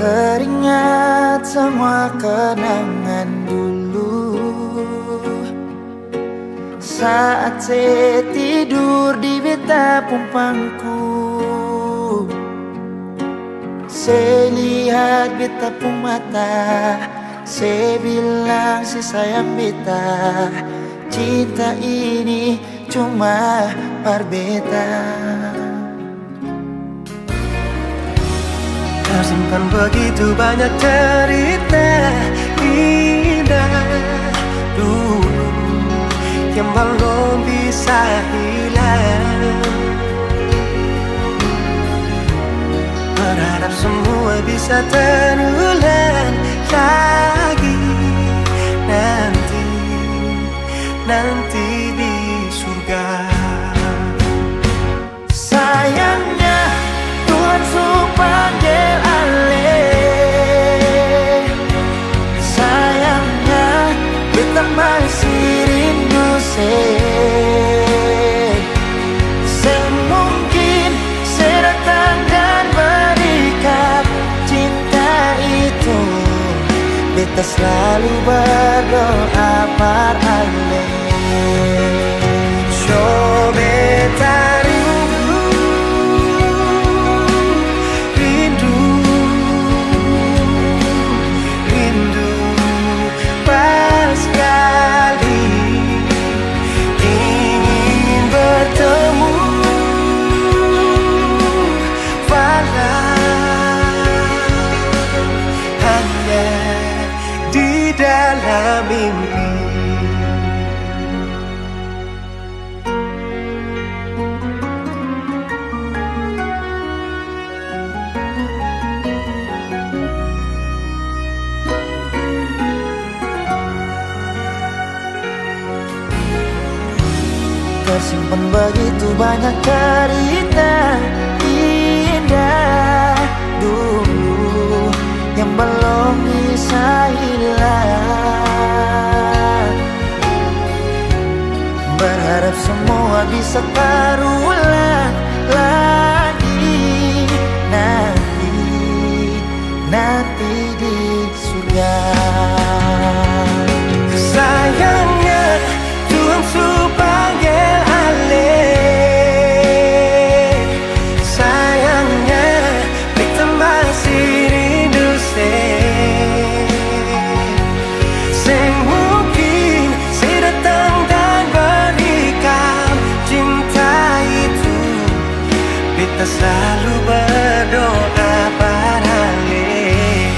Teringat semua kenangan dulu saat saya tidur di beta pumpangku. Saya lihat beta pun mata, saya bilang si sayang beta, cinta ini cuma berbeda. Tersimpan begitu banyak cerita indah dulu yang belum bisa hilang. Berharap semua bisa terulang lagi nanti di surga. Sayangnya Tuhan suruh panggil alih. Sayangnya beta masih rindu semungkin saya datang dan berikan cinta itu. Beta selalu berdoa par alih. So beta rindu pas kali ingin bertemu, walau hanya di dalam mimpi. Tersimpan begitu banyak cerita indah dulu yang belum bisa hilang. Berharap semua bisa terulang lagi nanti di surga. Sayangnya Tuhan suruh panggil alih. Sayangnya beta masih rindu semungkin saya datang dan berikan cinta itu. Beta selalu berdoa paralel.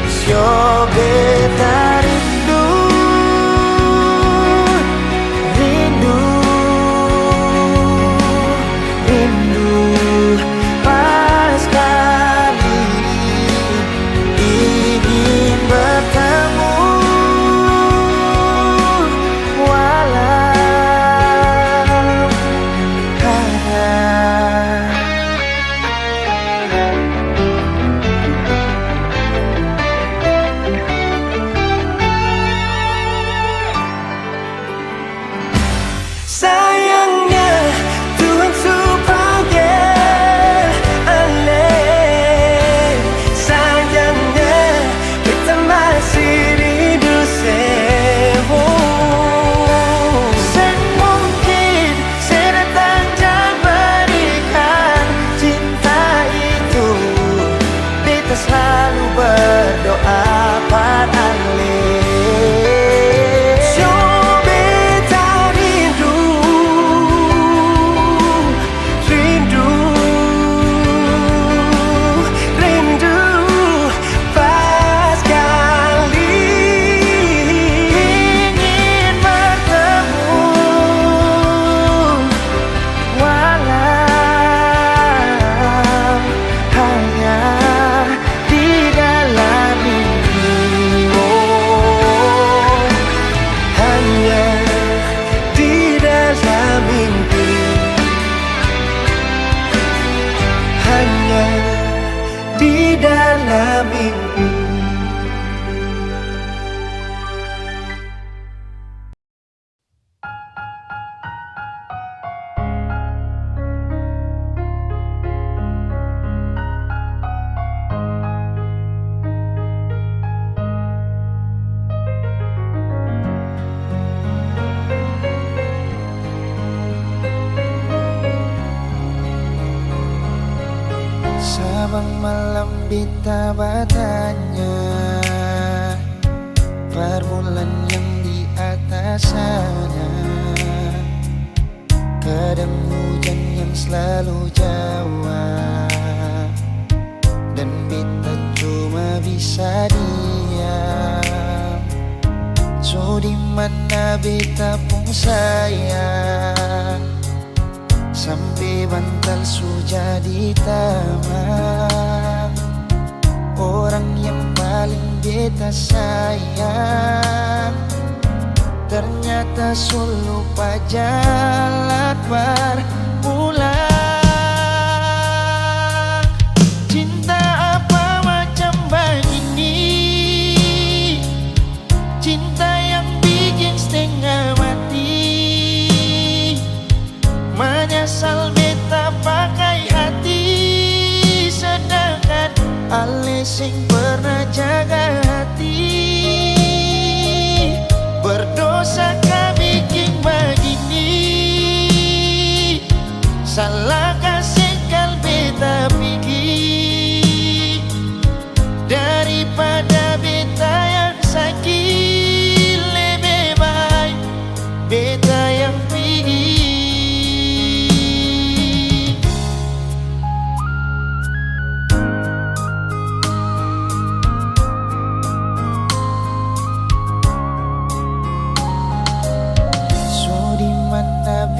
So beta rindu pas kali ingin bertemu, walau sayangnya Tuhan suruh panggil alih. Sayangnya kita masih rindu semungkin saya datang dan berikan cinta itu. Beta selalu berdoa par alih. di dalam mimpi. beta batanya permulaan yang di atas sana, kadang hujan yang selalu jawab, dan beta cuma bisa diam. So di mana beta pun sayang, sampai bantal sudah di taman. Orang yang paling beta sayang ternyata solo pajalan berpulang. Cinta apa macam begini, cinta yang bikin setengah mati. Menyesal beta pakai hati, sedangkan ale sing pernah jaga hati. Berdosa kah bikin begini, salah kasih kal beta pergi, daripada beta yang sakit, lebih baik beta yang pergi.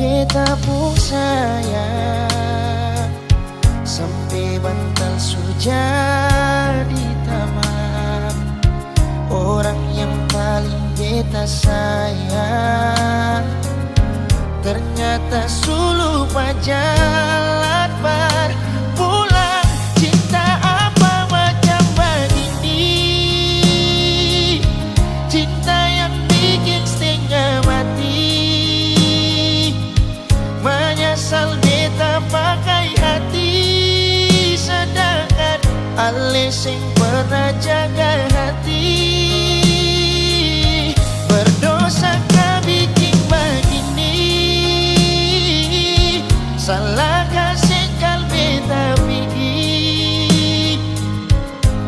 Beta pun sayang, sampai bantal sudah di taman. Orang yang paling beta sayang ternyata sulu pajalan berpulang. Cinta apa macam begini, cinta yang bikin setengah mati. Menyesal beta pakai hati, sedangkan ale sing pernah jaga hati. Berdosa kah bikin begini, salah kasih kal beta pergi,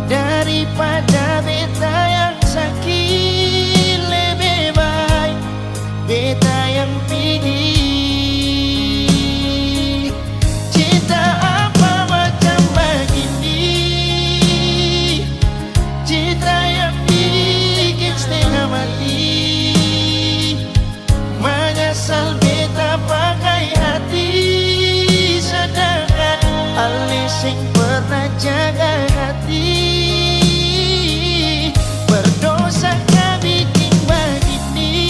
daripada beta yang sakit, lebih baik beta yang pergi. Menyesal beta pakai hati, sedangkan ale sing pernah jaga hati. Berdosa kah bikin begini,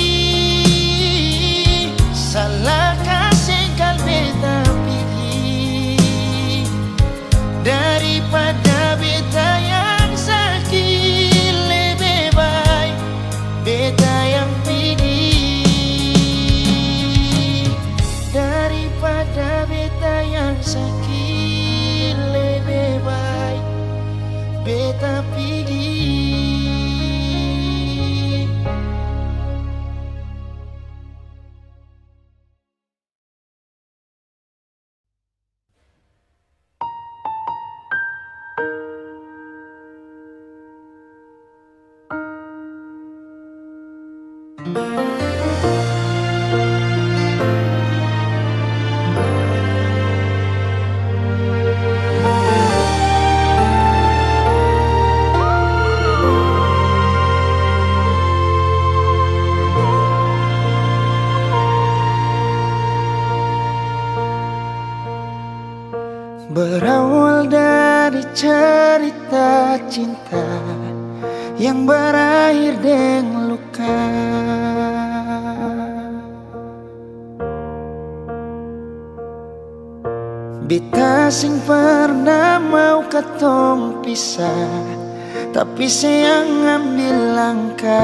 salah kasih kal beta pergi, daripada beta yang sakit, lebih baik beta yang pergi. Daripada beta yang sakit, lebih baik beta pergi. Berawal dari cerita cinta yang berakhir dengan luka, beta sing pernah mau katong pisah, tapi sayang ambil langkah.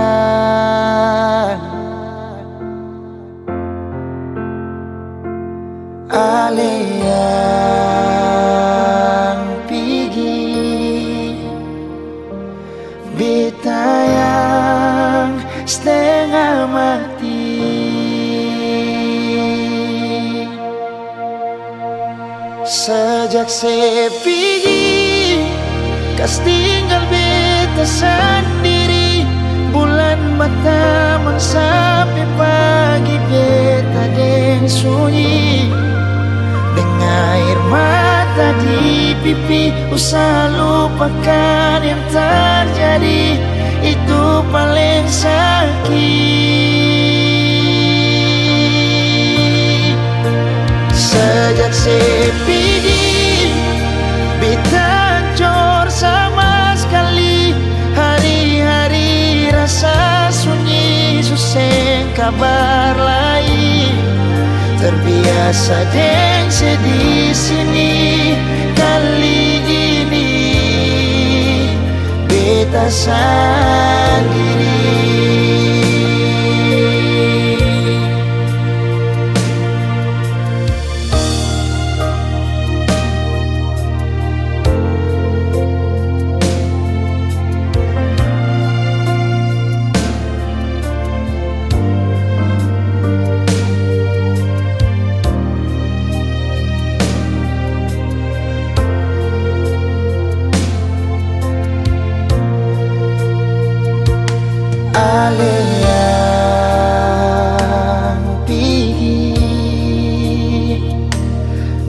Ale yang pergi, beta yang setengah mati. Sejak saya pergi, kas tinggal beta sendiri. Bulan mata sampai pagi beta deng sunyi. Dengan air mata di pipi, usaha lupakan yang terjadi, itu paling sakit. Sejak sepi di beta hancur sama sekali. Hari-hari rasa sunyi, susah kabar lain. Terbiasa deng sedih sini. Kali ini beta sendiri. Yang pergi,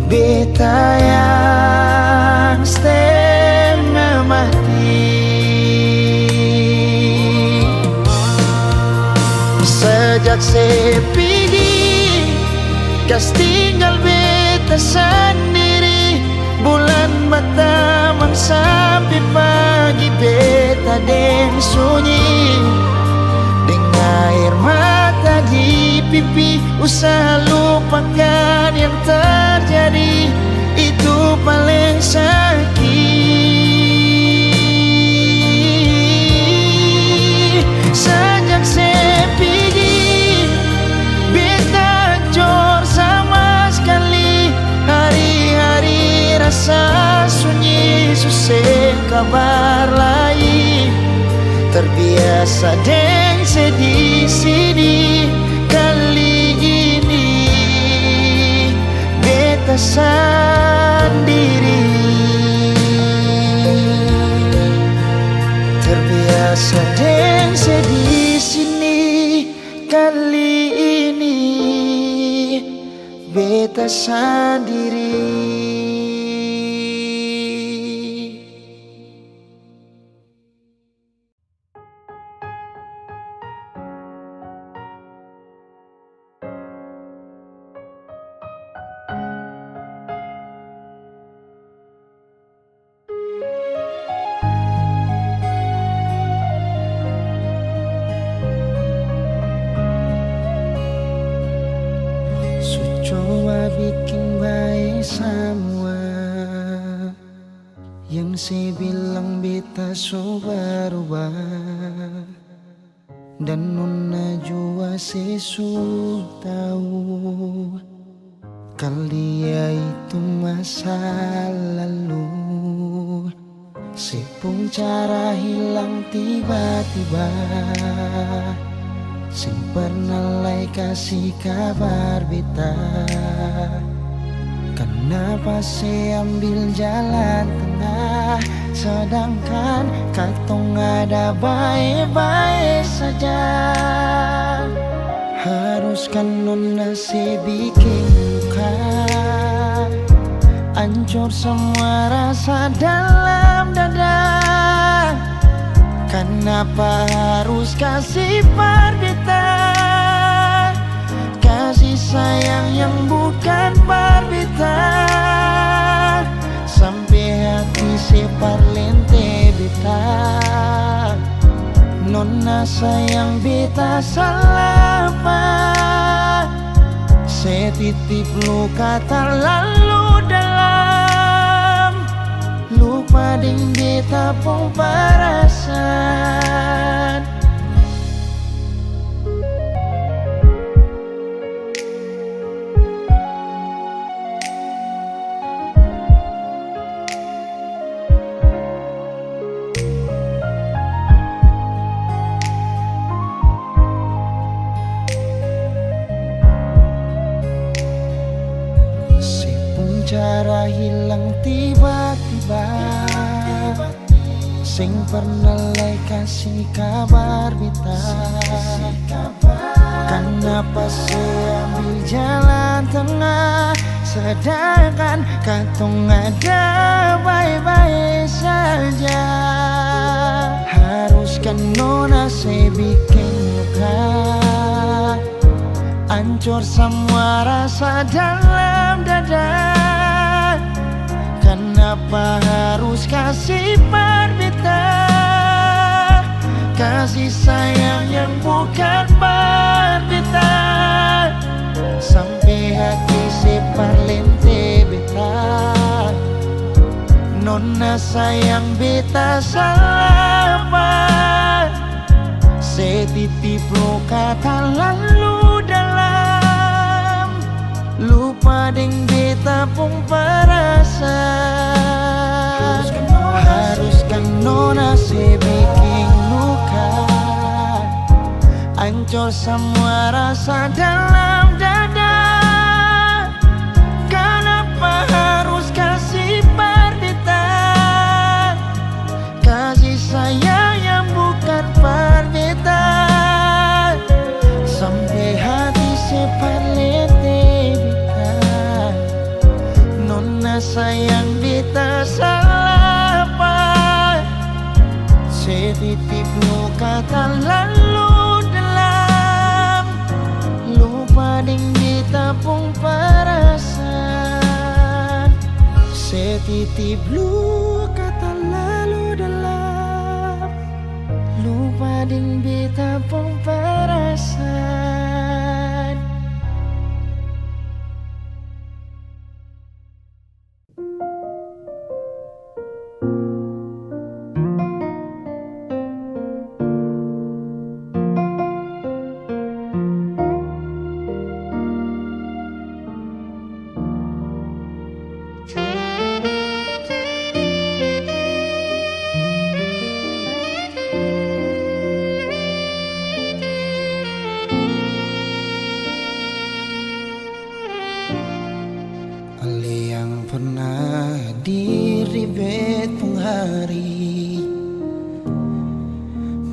beta yang setengah mati. Sejak sepi di kas tinggal beta sendiri. Bulan mata sampai pagi beta deng sunyi. Air mata di pipi, usaha lupakan yang terjadi, itu paling sakit. Sejak sepi di beta hancur sama sekali. Hari-hari rasa sunyi, susah kabar lain. Terbiasa deng sedih sini. Kali ini beta sendiri. Terbiasa deng sedih sini. Kali ini beta sendiri. Coba bikin baik semua yang saya bilang beta so berubah, dan nona jua sesu tahu kalau dia itu masa lalu. Sepung cara hilang tiba-tiba, sing pernah kasih kabar beta. Kenapa saya ambil jalan tengah, sedangkan katong ada baik-baik saja. Haruskan nona saya bikin luka, hancur semua rasa dalam dada. Kenapa harus kasih parbita, kasih sayang yang bukan parbita, sampai hati separ lente beta. Nona sayang beta salah apa, saya titip luka terlalu dalam. Lupa ding beta pun perasaan. Cara hilang tiba-tiba, sing pernah kasih kabar beta. Kenapa saya ambil jalan tengah, sedangkan katong ada baik-baik saja. Haruskan nona saya bikin luka, hancur semua rasa dalam dada. Kenapa harus kasih berbeda, kasih sayang yang bukan berbeda, sampai hati separ lente beta. Nona sayang beta salah apa, setitip luka tak lalu dalam, lupa deng beta pun perasaan. Haruskan nona se bikin luka, hancur semua rasa dalam dada. Kenapa harus kasih berbeda, kasih sayang yang bukan berbeda, sampai hati separ lete beta. Nona sayang beta salah apa, setitip luka tak lalu dalam, lupa deng beta pun perasaan. Setitip luka tak lalu dalam, lupa deng beta pun perasaan.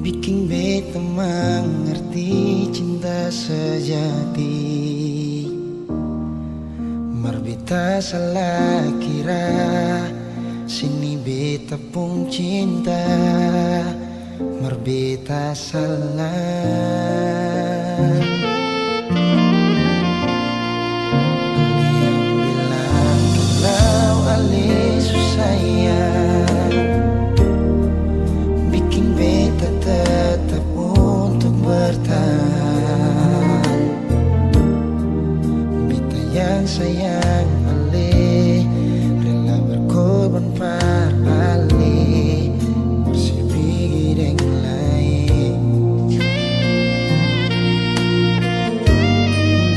Bikin beta mengerti cinta sejati. Marbeta salah kira, sini beta pun cinta. Marbeta salah. Yang bilang kalau ale susayang, bikin beta tetap untuk bertahan. Beta yang sayang ale, rela berkorban par ale, bersih deng lain.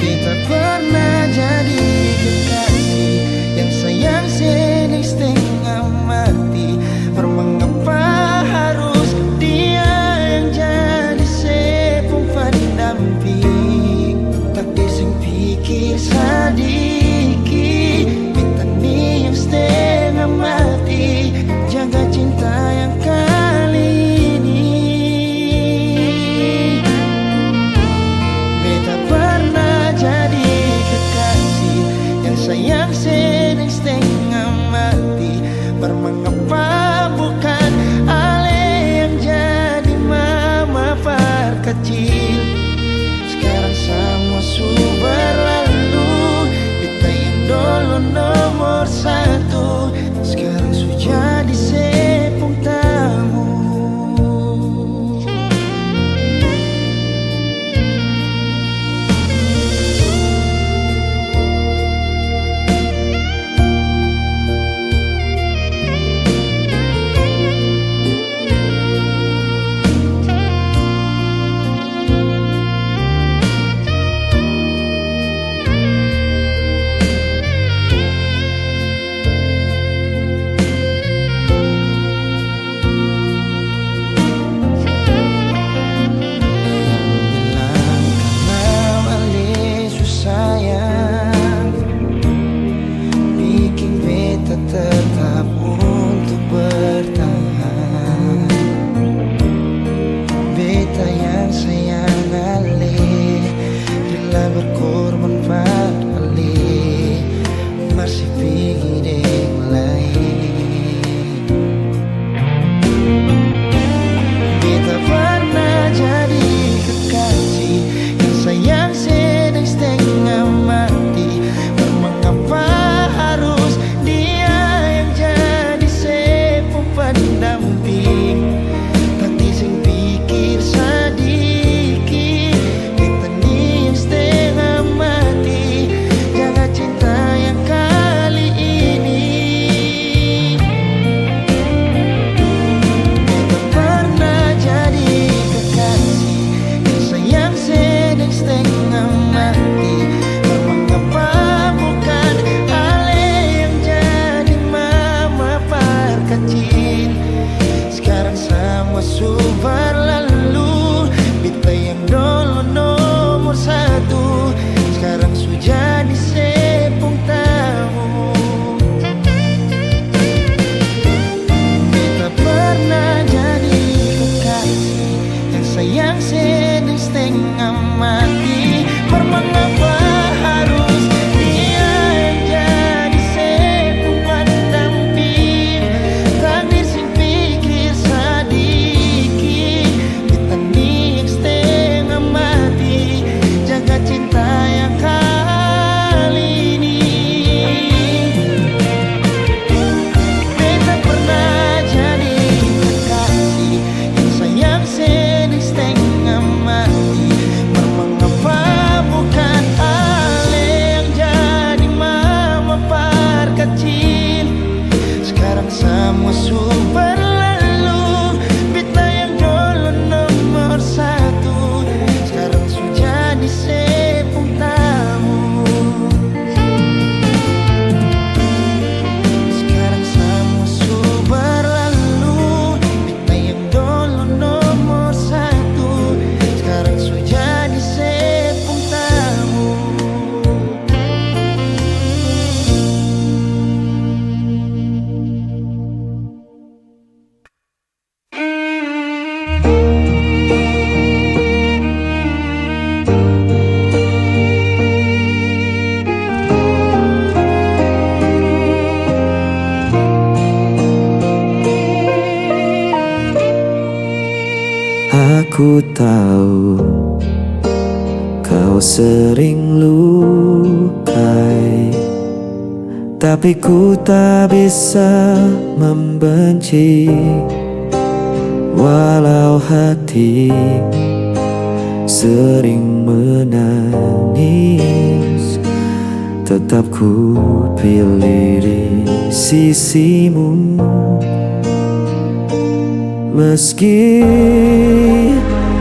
Beta pernah jadi kekasih yang sayang seneng setengah mati. Mengapa harus dia yang jadi sepung pendamping? Tak dising pikir sadiki, beta ni yang setengah mati, jaga cinta yang kali ini. Beta pernah jadi kekasih yang sayang seneng setengah mati. Mengapa bukan ale yang jadi mama kecil? Sekarang semua sudah berlalu, ku tahu kau sering lukai, tapi ku tak bisa membenci. Walau hati sering menangis, tetap ku pilih di sisimu. Meski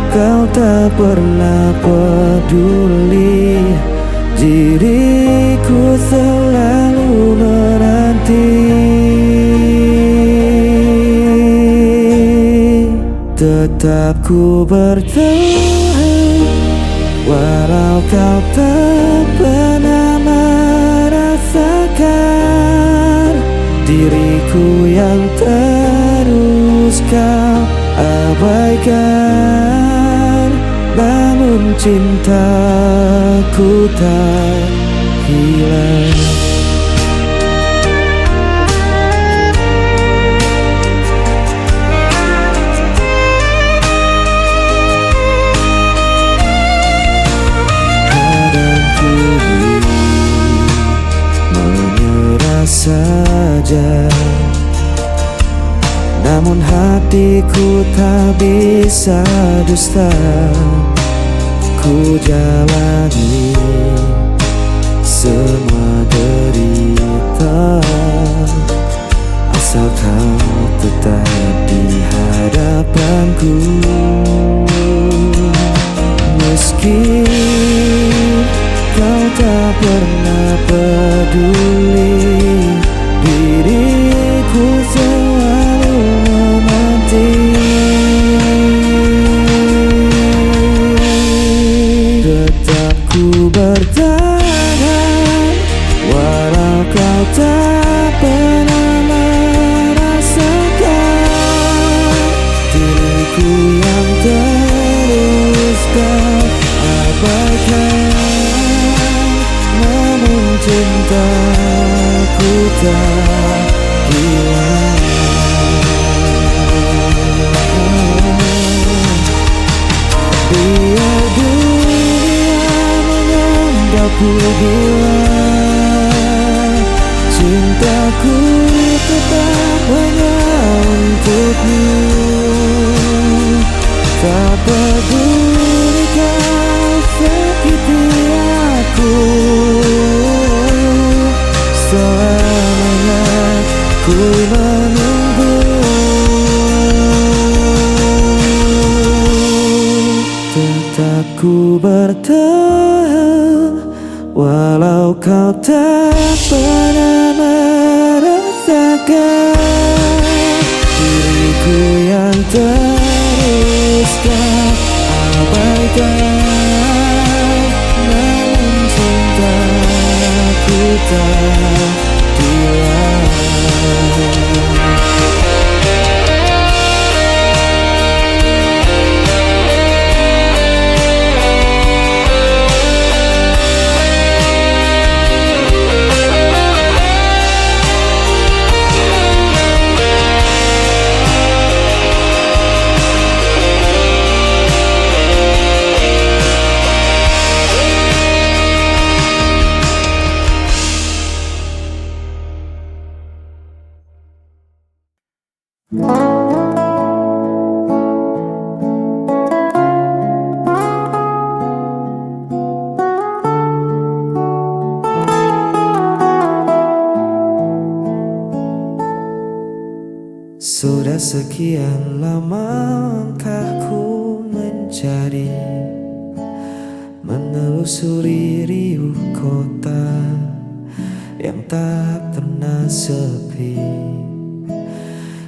kau tak pernah peduli, diriku selalu menanti. Tetap ku bertahan, walau kau tak pernah merasakan diriku yang terus kau abaikan. Namun cintaku tak hilang. Menyerah saja, namun hatiku tak bisa dusta. Ku jalani semua derita, asal kau tetap di hadapanku. Meski kau tak pernah peduli, diriku selalu menanti. Tetap ku bertahan, walau kau tak pernah merasakan diriku yang terus kau abaikan. Namun cintaku tak hilang. Biar dunia menganggapku gila, cintaku tetap hanya untukmu. Tak peduli kau sakiti aku, selamanya ku menunggu. Tetap ku bertahan, walau kau tak pernah merasakan diriku yang terus kau abaikan. Namun cintaku tak hilang. Sudah sekian lama langkahku mencari, menelusuri riuh kota yang tak pernah sepi.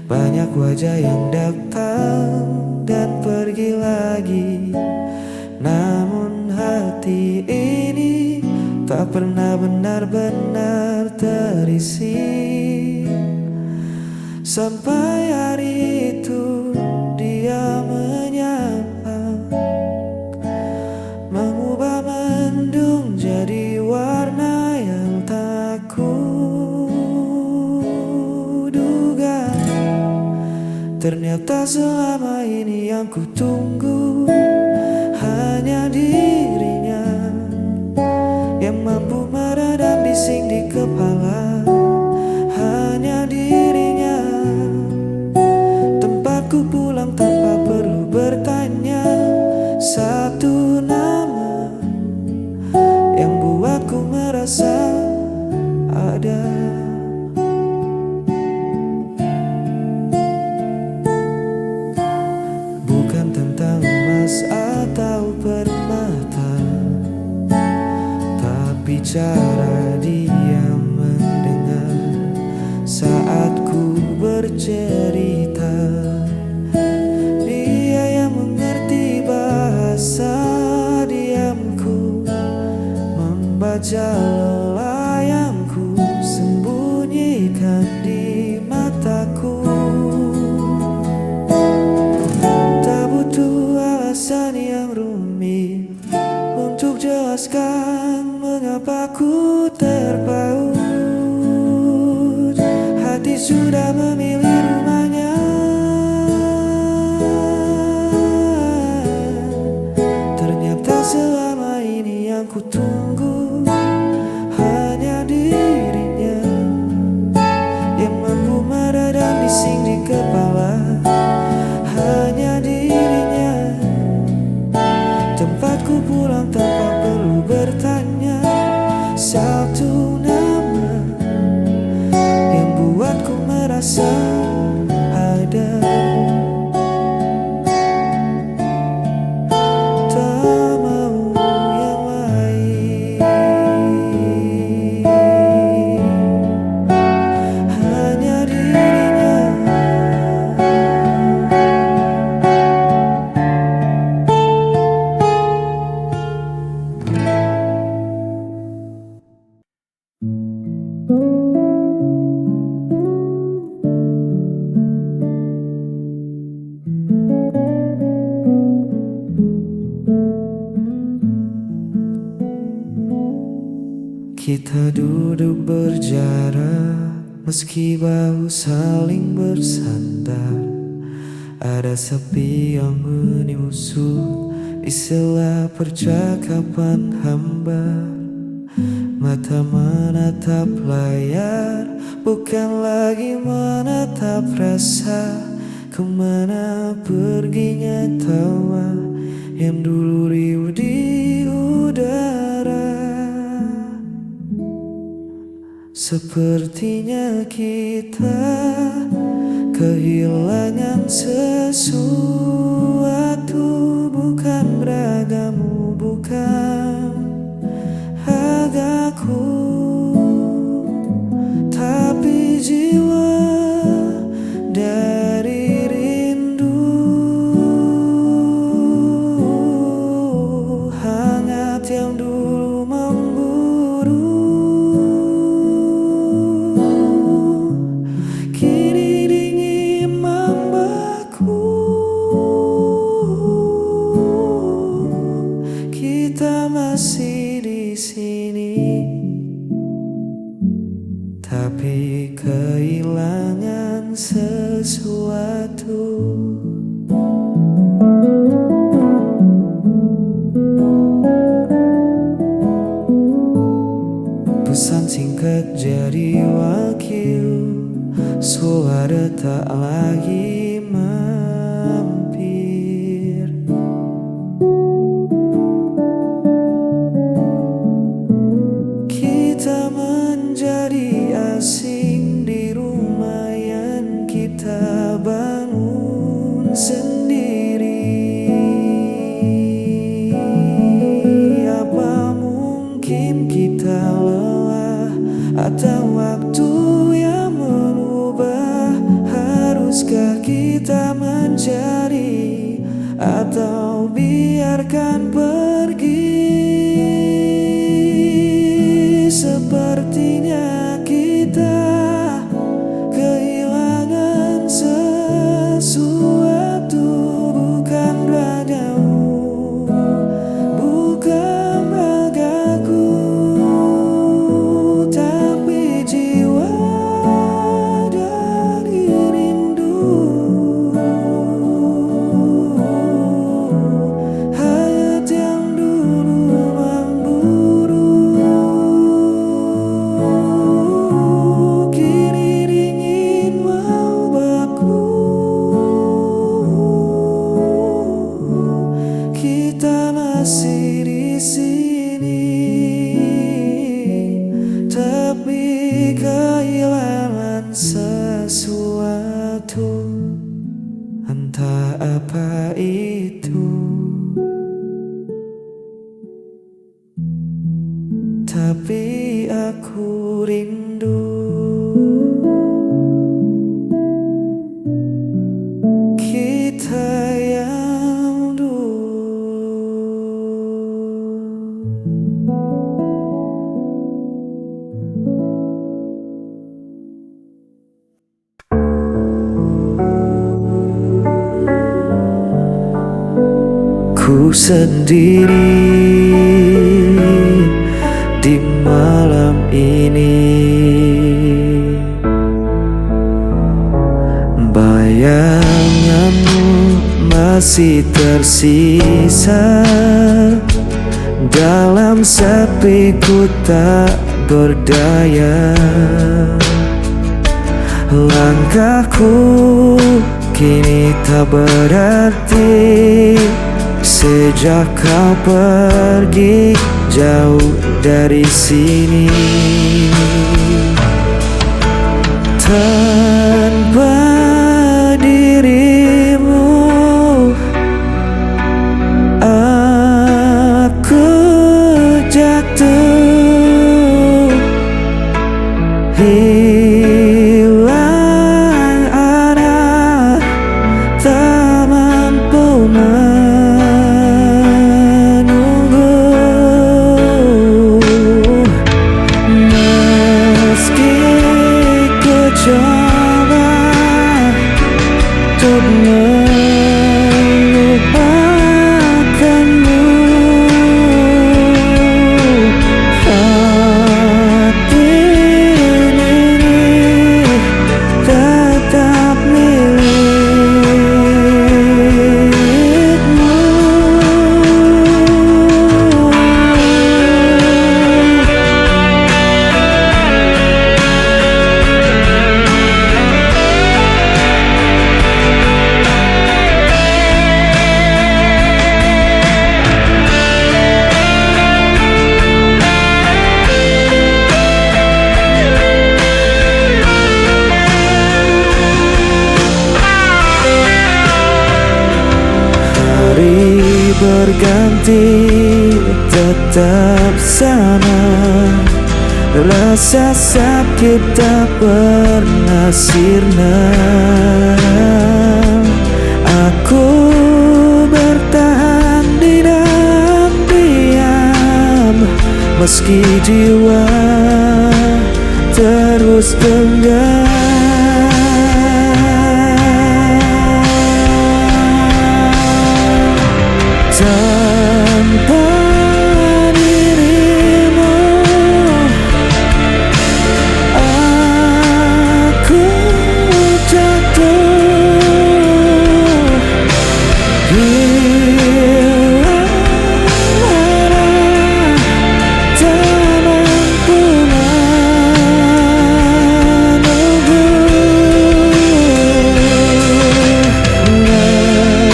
Banyak wajah yang datang dan pergi lagi, namun hati ini tak pernah benar-benar terisi. Sampai hari itu dia menyapa, mengubah mendung jadi warna yang tak kuduga. Ternyata Ternyata selama ini yang ku tunggu hanya dirinya yang mampu meredam bising di kepala. Hanya dirinya tempatku pulang tanpa perlu bertanya. Satu nama yang buatku merasa ada. Bukan tentang emas atau permata, tapi cara dia mendengar saat ku bercerita. Dia yang mengerti bahasa diamku, membaca lelah yang ku sembunyikan di mataku. Tak butuh alasan yang rumit untuk jelaskan mengapa ku terpaut. Hati sudah memilih rumahnya. Ternyata selama ini yang ku tunggu hanya dirinya yang mampu meredam bising di kepala. Hanya dirinya tempatku pulang tanpa perlu bertanya. Satu nama yang buatku merasa ada. Tak mau yang lain. Hanya dirinya. Kita duduk berjarak, meski bahu saling bersandar. Ada sepi yang menyusut di sela percakapan hambar. Mata menatap layar, bukan lagi menatap rasa. Kemana perginya tawa yang dulu riuh di udara. Sepertinya kita kehilangan sesuatu. Bukan ragamu, bukan hargaku, tapi jiwa dari rindu. Hangat yang dulu memburu, kini dingin membeku. Kita masih di sini, tapi kehilangan sesuatu. Pesan singkat jadi wakil, suara tak lagi mampir. Kita menjadi asing di rumah yang kita bangun sendiri. Apa mungkin kita lelah atau waktu yang mengubah? Haruskah kita mencari atau biarkan pergi? Sepertinya kita kehilangan sesuatu. Bukan ragamu, bukan ragaku, tapi jiwa dari rindu. Entah apa itu, tapi aku rindu kita yang dulu. Ku sendiri di malam ini, bayanganmu masih tersisa dalam sepiku tak berdaya. Langkahku kini tak berarti sejak kau pergi jauh dari sini. Tanpa dirimu aku jatuh, hilang arah, tak mampu menunggu. Meski ku coba untuk melupakanmu, hati ini tetap milikmu. Hari berganti tetap sama, rasa sakit tak pernah sirna. Aku bertahan di dalam diam, meski jiwa terus tenggelam. Tanpa dirimu aku jatuh, hilang arah, tak mampu menunggu.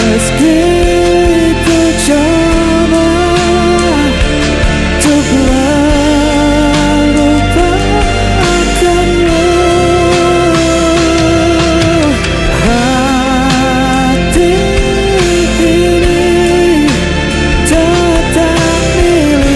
Meski coba untuk melupakanmu, hati ini tetap milikmu.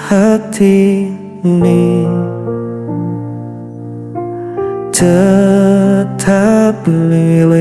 Hati ini tetap milikmu.